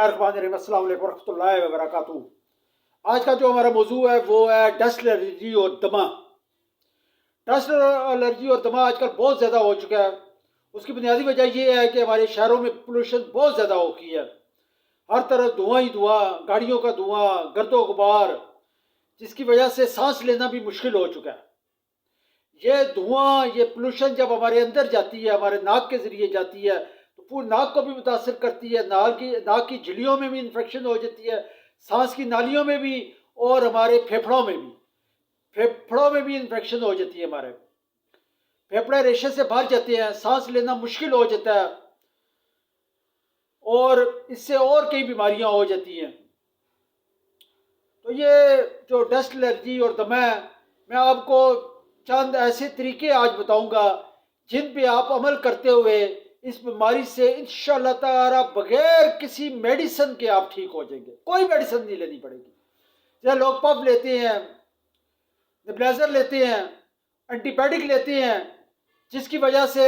السلام علیکم ورحمۃ اللہ وبرکاتہ۔ آج کا جو ہمارا موضوع ہے وہ ہے ڈسٹ الرجی اور دمہ۔ ڈسٹ الرجی اور دمہ آج کل بہت زیادہ ہو چکا ہے۔ اس کی بنیادی وجہ یہ ہے کہ ہمارے شہروں میں پولوشن بہت زیادہ ہو گئی ہے۔ ہر طرف دھواں ہی دھواں، گاڑیوں کا دھواں، گرد و غبار، جس کی وجہ سے سانس لینا بھی مشکل ہو چکا ہے۔ یہ دھواں، یہ پولوشن جب ہمارے اندر جاتی ہے، ہمارے ناک کے ذریعے جاتی ہے، تو پورے ناک کو بھی متاثر کرتی ہے، ناک کی جھلیوں میں بھی انفیکشن ہو جاتی ہے، سانس کی نالیوں میں بھی، اور ہمارے پھیپھڑوں میں بھی۔ پھیپھڑوں میں بھی انفیکشن ہو جاتی ہے، ہمارے پھیپھڑے ریشے سے بھر جاتے ہیں، سانس لینا مشکل ہو جاتا ہے، اور اس سے اور کئی بیماریاں ہو جاتی ہیں۔ تو یہ جو ڈسٹ الرجی اور دمہ ہے، میں آپ کو چند ایسے طریقے آج بتاؤں گا جن پہ آپ عمل کرتے ہوئے اس بیماری سے انشاءاللہ تعالی بغیر کسی میڈیسن کے آپ ٹھیک ہو جائیں گے۔ کوئی میڈیسن نہیں لینی پڑے گی۔ جیسے لوگ پف لیتے ہیں، نیبولائزر لیتے ہیں، اینٹی بائیوٹک لیتے ہیں، جس کی وجہ سے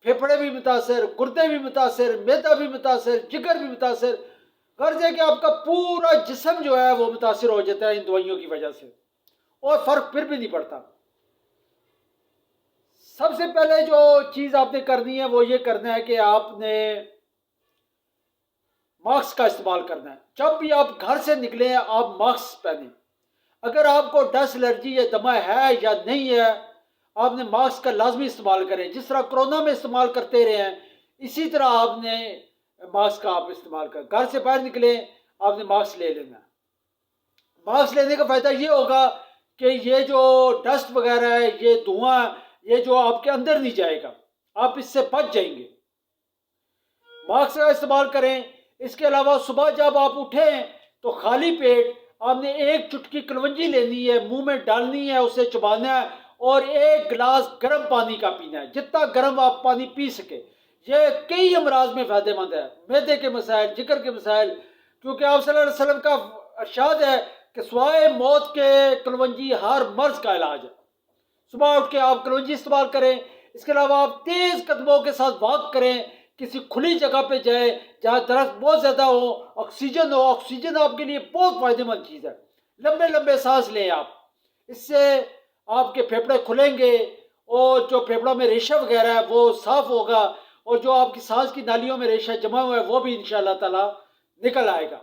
پھیپھڑے بھی متاثر، گردے بھی متاثر، معدہ بھی متاثر، جگر بھی متاثر، غرض ہے کہ آپ کا پورا جسم جو ہے وہ متاثر ہو جاتا ہے ان دوائیوں کی وجہ سے، اور فرق پھر بھی نہیں پڑتا۔ سب سے پہلے جو چیز آپ نے کرنی ہے وہ یہ کرنا ہے کہ آپ نے ماسک کا استعمال کرنا ہے۔ جب بھی آپ گھر سے نکلیں آپ ماسک پہنیں۔ اگر آپ کو ڈسٹ الرجی یا دمہ ہے یا نہیں ہے، آپ نے ماسک کا لازمی استعمال کریں۔ جس طرح کرونا میں استعمال کرتے رہے ہیں، اسی طرح آپ نے ماسک کا آپ استعمال کریں۔ گھر سے باہر نکلیں آپ نے ماسک لے لینا ہے۔ ماسک لینے کا فائدہ یہ ہوگا کہ یہ جو ڈسٹ وغیرہ ہے، یہ دھواں، یہ جو آپ کے اندر نہیں جائے گا، آپ اس سے بچ جائیں گے۔ ماسک کا استعمال کریں۔ اس کے علاوہ صبح جب آپ اٹھیں تو خالی پیٹ آپ نے ایک چٹکی کلونجی لینی ہے، منہ میں ڈالنی ہے، اسے چبانا ہے، اور ایک گلاس گرم پانی کا پینا ہے، جتنا گرم آپ پانی پی سکے۔ یہ کئی امراض میں فائدہ مند ہے، معدے کے مسائل، جگر کے مسائل، کیونکہ آپ صلی اللہ علیہ وسلم کا ارشاد ہے کہ سوائے موت کے کلونجی ہر مرض کا علاج ہے۔ صبح اٹھ کے آپ کلونجی استعمال کریں۔ اس کے علاوہ آپ تیز قدموں کے ساتھ واک کریں، کسی کھلی جگہ پہ جائیں جہاں درخت بہت زیادہ ہو، آکسیجن ہو۔ آکسیجن آپ کے لیے بہت فائدہ مند چیز ہے۔ لمبے لمبے سانس لیں آپ، اس سے آپ کے پھیپھڑے کھلیں گے، اور جو پھیپھڑوں میں ریشہ وغیرہ ہے وہ صاف ہوگا، اور جو آپ کی سانس کی نالیوں میں ریشہ جمع ہوا ہے وہ بھی انشاءاللہ تعالی نکل آئے گا۔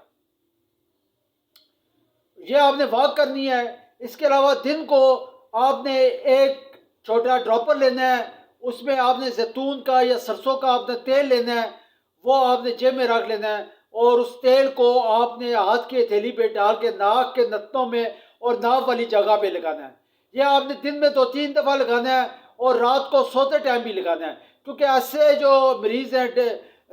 یہ آپ نے واک کرنی ہے۔ اس کے علاوہ دن کو آپ نے ایک چھوٹا ڈراپر لینا ہے، اس میں آپ نے زیتون کا یا سرسوں کا آپ نے تیل لینا ہے، وہ آپ نے جیب میں رکھ لینا ہے، اور اس تیل کو آپ نے ہاتھ کی ہتھیلی پہ ڈال کے ناک کے نتنوں میں اور ناف والی جگہ پہ لگانا ہے۔ یہ آپ نے دن میں 2-3 دفعہ لگانا ہے، اور رات کو سوتے ٹائم بھی لگانا ہے، کیونکہ ایسے جو مریض ہیں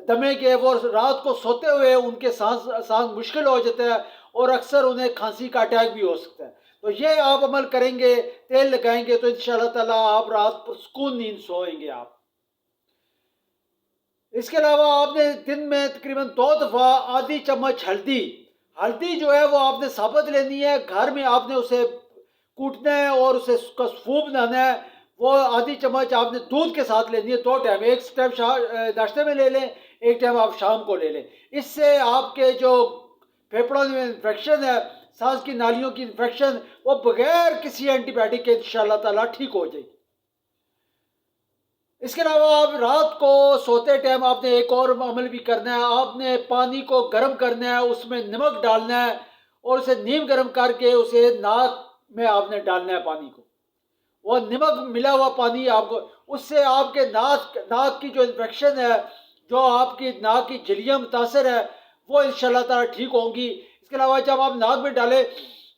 دمے کے، وہ رات کو سوتے ہوئے ان کے سانس مشکل ہو جاتا ہے، اور اکثر انہیں کھانسی کا اٹیک بھی ہو سکتا ہے۔ تو یہ آپ عمل کریں گے، تیل لگائیں گے، تو انشاءاللہ تعالیٰ آپ رات پر سکون نیند سوئیں گے آپ۔ اس کے علاوہ آپ نے دن میں تقریباً 2 دفعہ آدھی چمچ ہلدی جو ہے وہ آپ نے ثابت لینی ہے۔ گھر میں آپ نے اسے کوٹنا ہے اور اسے اس کا سفو بنانا ہے۔ وہ آدھی چمچ آپ نے دودھ کے ساتھ لینی ہے 2 ٹائم، ایک ٹائم ناشتے میں لے لیں، ایک ٹائم آپ شام کو لے لیں۔ اس سے آپ کے جو پھیپھڑوں میں انفیکشن ہے، سانس کی نالیوں کی انفیکشن، وہ بغیر کسی اینٹی بائیوٹک کے انشاءاللہ تعالیٰ ٹھیک ہو جائے گی۔ اس کے علاوہ آپ رات کو سوتے ٹائم آپ نے ایک اور عمل بھی کرنا ہے۔ آپ نے پانی کو گرم کرنا ہے، اس میں نمک ڈالنا ہے، اور اسے نیم گرم کر کے اسے ناک میں آپ نے ڈالنا ہے پانی کو۔ وہ نمک ملا ہوا پانی آپ کو، اس سے آپ کے ناک کی جو انفیکشن ہے، جو آپ کی ناک کی جھلیاں متاثر ہے، وہ انشاءاللہ تعالیٰ ٹھیک ہوں گی۔ اس کے علاوہ جب آپ ناک میں ڈالیں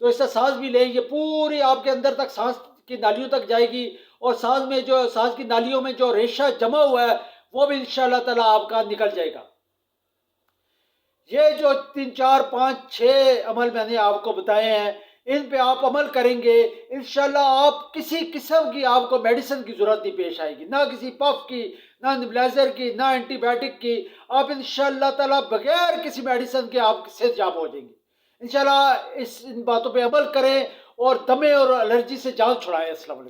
تو اس سے سانس بھی لیں، یہ پوری آپ کے اندر تک سانس کی نالیوں تک جائے گی، اور سانس کی نالیوں میں جو ریشہ جمع ہوا ہے وہ بھی انشاءاللہ تعالیٰ آپ کا نکل جائے گا۔ یہ جو 3 4 5 6 عمل میں نے آپ کو بتائے ہیں، ان پہ آپ عمل کریں گے، انشاءاللہ آپ کسی قسم کی آپ کو میڈیسن کی ضرورت نہیں پیش آئے گی، نہ کسی پف کی، نہ نیبولائزر کی، نہ اینٹی بائیوٹک کی۔ آپ انشاءاللہ تعالیٰ بغیر کسی میڈیسن کے آپ صحت یاب ہو جائیں گے۔ انشاءاللہ ان باتوں پہ عمل کریں، اور دمے اور الرجی سے جان چھڑائیں۔ السلام علیکم۔